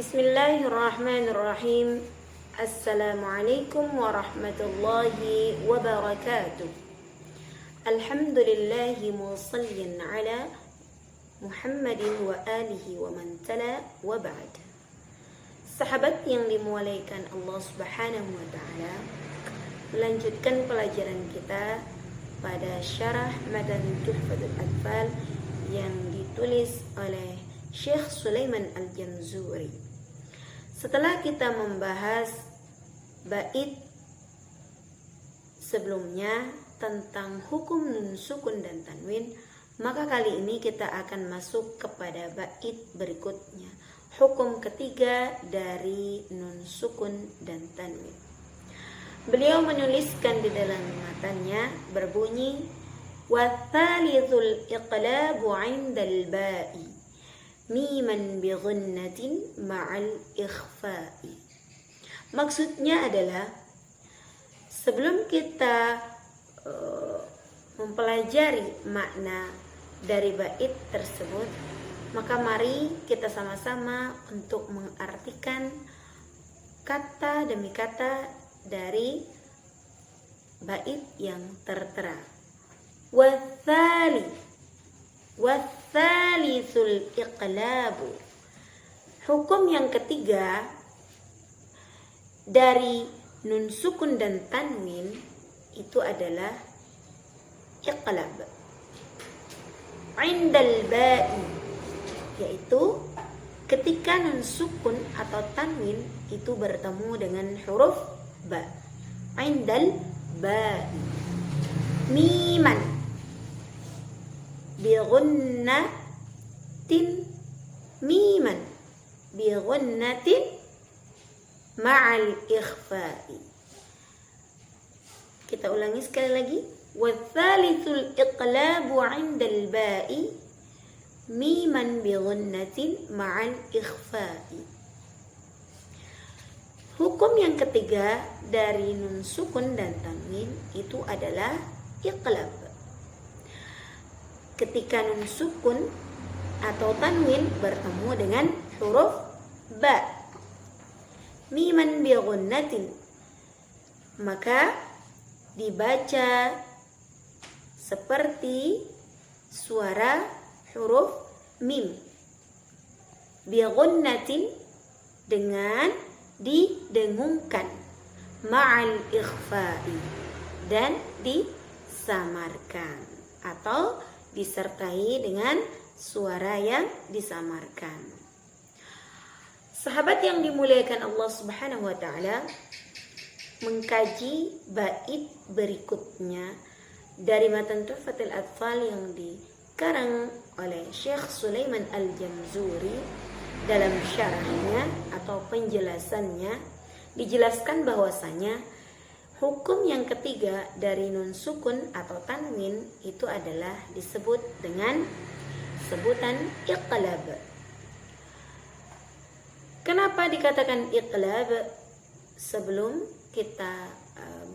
Bismillahirrahmanirrahim. Assalamualaikum warahmatullahi wabarakatuh. Alhamdulillahi musallian ala Muhammadin wa alihi wa man tala wa ba'd. Sahabat yang dimuliakan Allah Subhanahu wa taala, melanjutkan pelajaran kita pada syarah matan Tuhfatul Atfal yang ditulis oleh Syekh Sulaiman Al-Jamzuri. Setelah kita membahas bait sebelumnya tentang hukum nun sukun dan tanwin, maka kali ini kita akan masuk kepada bait berikutnya, hukum ketiga dari nun sukun dan tanwin. Beliau menuliskan di dalam matanya berbunyi وَالثَّالِثُ الْإِقْلَابُ عِنْدَ الْبَاءِ مِيمًا بِغُنَّةٍ مَعَ الْإِخْفَاءِ. Maksudnya adalah sebelum kita mempelajari makna dari bait tersebut, maka mari kita sama-sama untuk mengartikan kata demi kata dari bait yang tertera. Wathalitsul iqlabu. Hukum yang ketiga dari nun sukun dan tanwin itu adalah iqlab. Indal ba'i, yaitu ketika nun sukun atau tanwin itu bertemu dengan huruf ba. Indal ba'i. Miman bighunnatin, miman bighunnatin ma'al ikhfa'i. Kita ulangi sekali lagi. Wathalitsul iqlabu 'indal ba'i miman bighunnatin ma'al ikhfa'i. Hukum yang ketiga dari nun sukun dan tanwin itu adalah iqlab. Ketika nun sukun atau tanwin bertemu dengan huruf ba, miman bi ghunnatin, maka dibaca seperti suara huruf mim. Bi ghunnatin, dengan didengungkan, ma'al ikhfa'i, dan disamarkan atau disertai dengan suara yang disamarkan. Sahabat yang dimuliakan Allah Subhanahu wa taala, mengkaji bait berikutnya dari matan Tuhfatul Atfal yang dikarang oleh Syekh Sulaiman Al-Jamzuri. Dalam syarahnya atau penjelasannya dijelaskan bahwasanya hukum yang ketiga dari nun sukun atau tanwin itu adalah disebut dengan sebutan iqlab. Kenapa dikatakan iqlab? Sebelum kita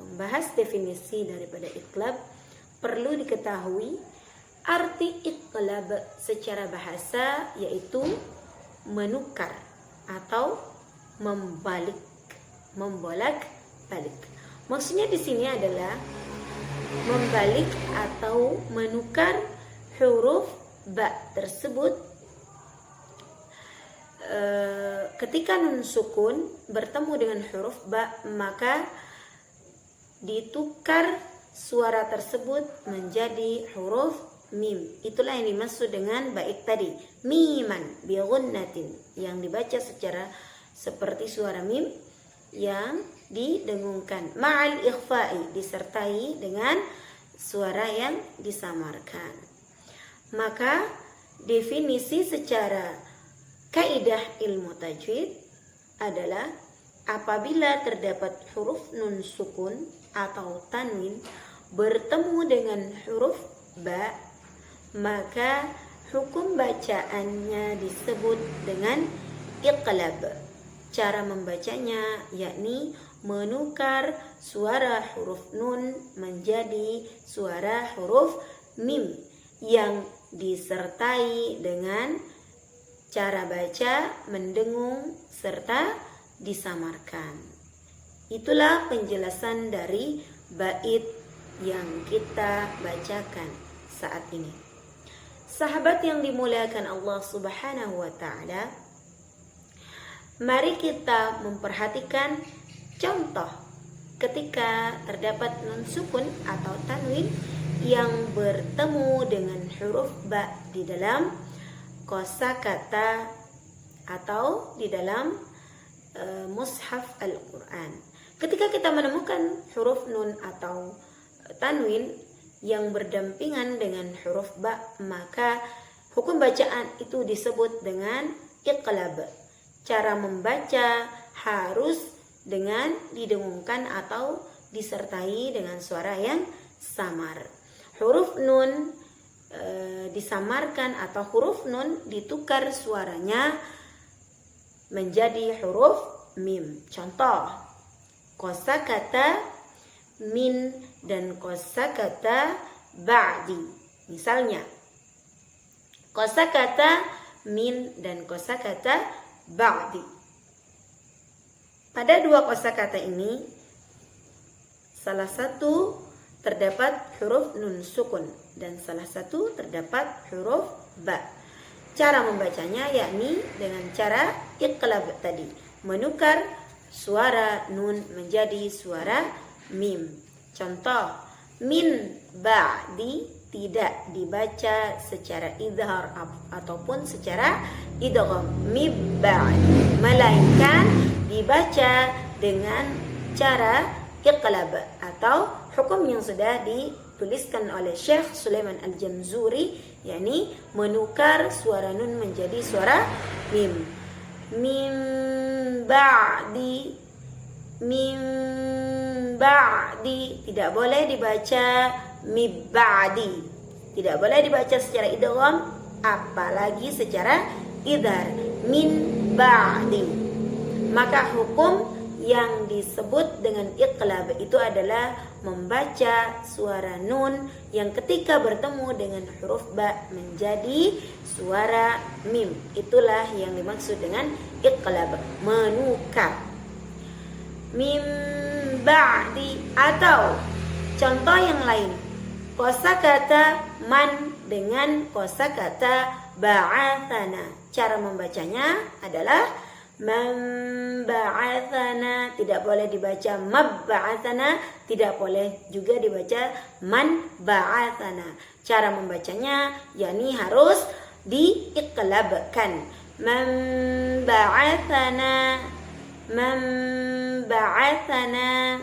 membahas definisi daripada iqlab, perlu diketahui arti iqlab secara bahasa yaitu menukar atau membolak-balik. Maksudnya di sini adalah membalik atau menukar huruf ba tersebut. Ketika nun sukun bertemu dengan huruf ba, maka ditukar suara tersebut menjadi huruf mim. Itulah yang dimaksud dengan bait tadi, miman bi ghunnatin, yang dibaca secara seperti suara mim yang didengungkan, ma'al ikhfa'i, disertai dengan suara yang disamarkan. Maka definisi secara kaidah ilmu tajwid adalah apabila terdapat huruf nun sukun atau tanwin bertemu dengan huruf ba, maka hukum bacaannya disebut dengan iqlab. Cara membacanya yakni menukar suara huruf nun menjadi suara huruf mim yang disertai dengan Cara baca mendengung serta disamarkan. Itulah penjelasan dari bait yang kita bacakan saat ini. Sahabat yang dimuliakan Allah Subhanahu wa taala, mari kita memperhatikan contoh ketika terdapat nun sukun atau tanwin yang bertemu dengan huruf ba di dalam kosakata atau di dalam mushaf Al-Quran. Ketika kita menemukan huruf nun atau tanwin yang berdampingan dengan huruf ba, maka hukum bacaan itu disebut dengan iqlab. Cara membaca harus dengan didengungkan atau disertai dengan suara yang samar. Huruf nun disamarkan atau huruf nun ditukar suaranya menjadi huruf mim. Contoh, kosakata min dan kosakata ba'di. Misalnya, kosakata min dan kosakata ba'di. Pada dua kosakata ini, salah satu terdapat huruf nun sukun dan salah satu terdapat huruf ba. Cara membacanya yakni dengan cara iqlab tadi, menukar suara nun menjadi suara mim. Contoh, min ba'di tidak dibaca secara idhar ataupun secara idgham, min ba'di, melainkan dibaca dengan cara iqlab atau hukum yang sudah dituliskan oleh Syekh Sulaiman Al-Jamzuri, yakni menukar suara nun menjadi suara mim. Min ba'di, min ba'di, tidak boleh dibaca min ba'di, tidak boleh dibaca secara idgham apalagi secara idhar, min ba'di. Maka hukum yang disebut dengan iqlab itu adalah membaca suara nun yang ketika bertemu dengan huruf ba menjadi suara mim. Itulah yang dimaksud dengan iqlab, menukar. Mim ba'di, atau contoh yang lain, kosakata man dengan kosakata ba'athana. Cara membacanya adalah man ba'athana, tidak boleh dibaca mabba'athana, tidak boleh juga dibaca man ba'athana. Cara membacanya yakni harus diiqlabkan. Man ba'athana, man ba'athana.